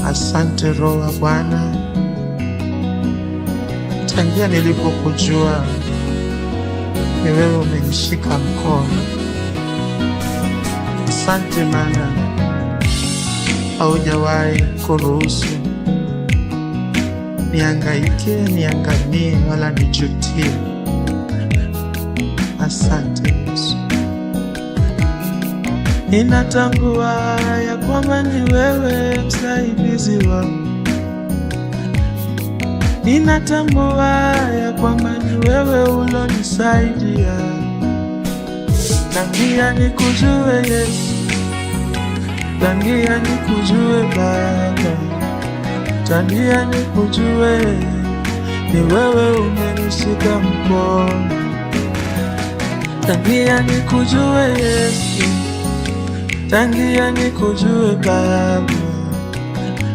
Asante Roho wa Bwana, tangia nilipokujua ni wewe umenishika mkono. Asante maana haujawahi kuruhusu nihangaike, niangamie wala nijutie. Asante Yesu. Ninatambua ya kwamba ni wewe msaidizi wangu. Ninatambua ya kwamba ni wewe ulonisaidia. Tangia nikujue Yesu, tangia nikujue Baba, tangia nikujue ni wewe umenishika mkono. Tangia nikujue Yesu, tangia nikujue Baba,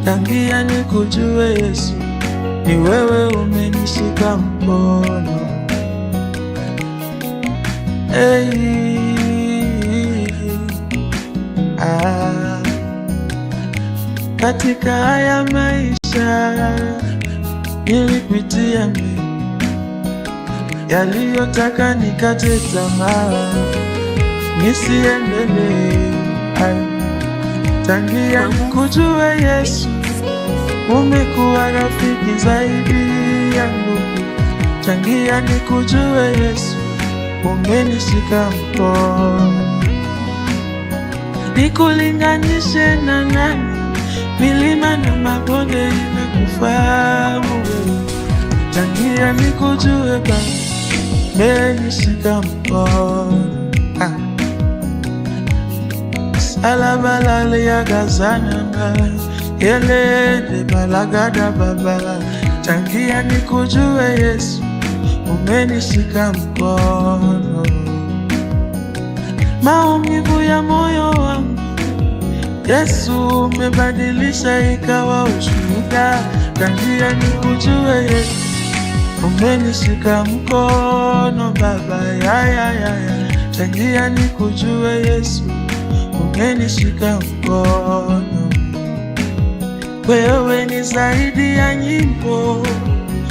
tangia nikujue Yesu, ni wewe umenishika mkono. Katika haya maisha nilipitia mengi yaliyotaka nikate tamaa, nisiendelee. Tangia nikujue Yesu, umekuwa rafiki zaidi yangu. Tangia nikujue Yesu, umenishika mkono. Nikulinganishe na nani? Milima na mabonde inakufahamu wewe. Tangia nikujue Baba, umenishika mkono. Salabalale ya gazananga, yelele balagada Baba. Tangia nikujue Yesu, umenishika mkono. Maumivu ya moyo wangu Yesu umebadilisha ikawa ushuhuda. Tangia nikujue Yesu, umenishika mkono Baba. Tangia nikujue Yesu, umenishika mkono. Wewe ni zaidi ya nyimbo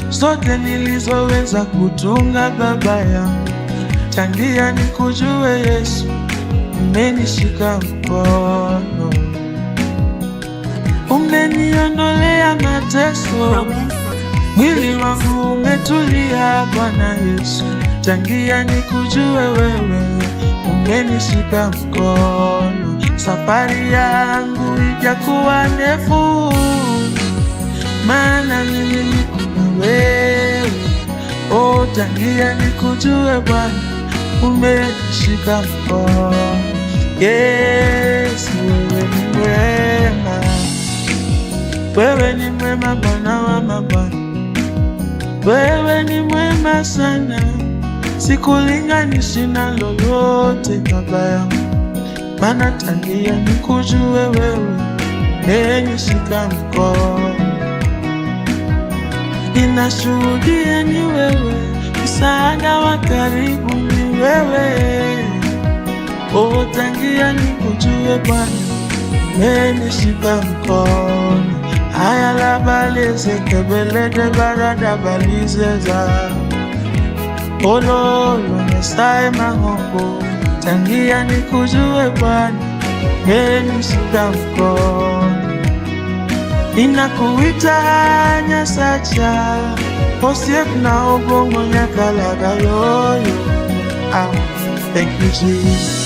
zote nilizoweza kutunga Baba yangu. Tangia nikujue Yesu, umenishika mkono. Umeniondolea mateso, mwili wangu umetulia Bwana Yesu. Tangia nikujue wewe, umenishika mkono. Safari yangu ijakuwa ndefu, maana mimi niko na wewe. Tangia nikujue Bwana, umenishika mkono. Yesu, wewe ni mwema, wewe ni mwema Bwana wa mabwana, wewe ni mwema sana, sikulinganishi na lolote Baba yangu. Maana tangia nikujue wewe, umenishika mkono. Ninashuhudia ni wewe, msaada wa karibu ni wewe. Tangia nikujue Bwana, umenishika mkono. Haya la baleze kebelede barada balizeza ololo nesae mahongo. Tangia nikujue Bwana, umenishika mkono. Ninakuita Nyasacha, Osiep na obongo nyakalaga yoyo. Thank you Jesus.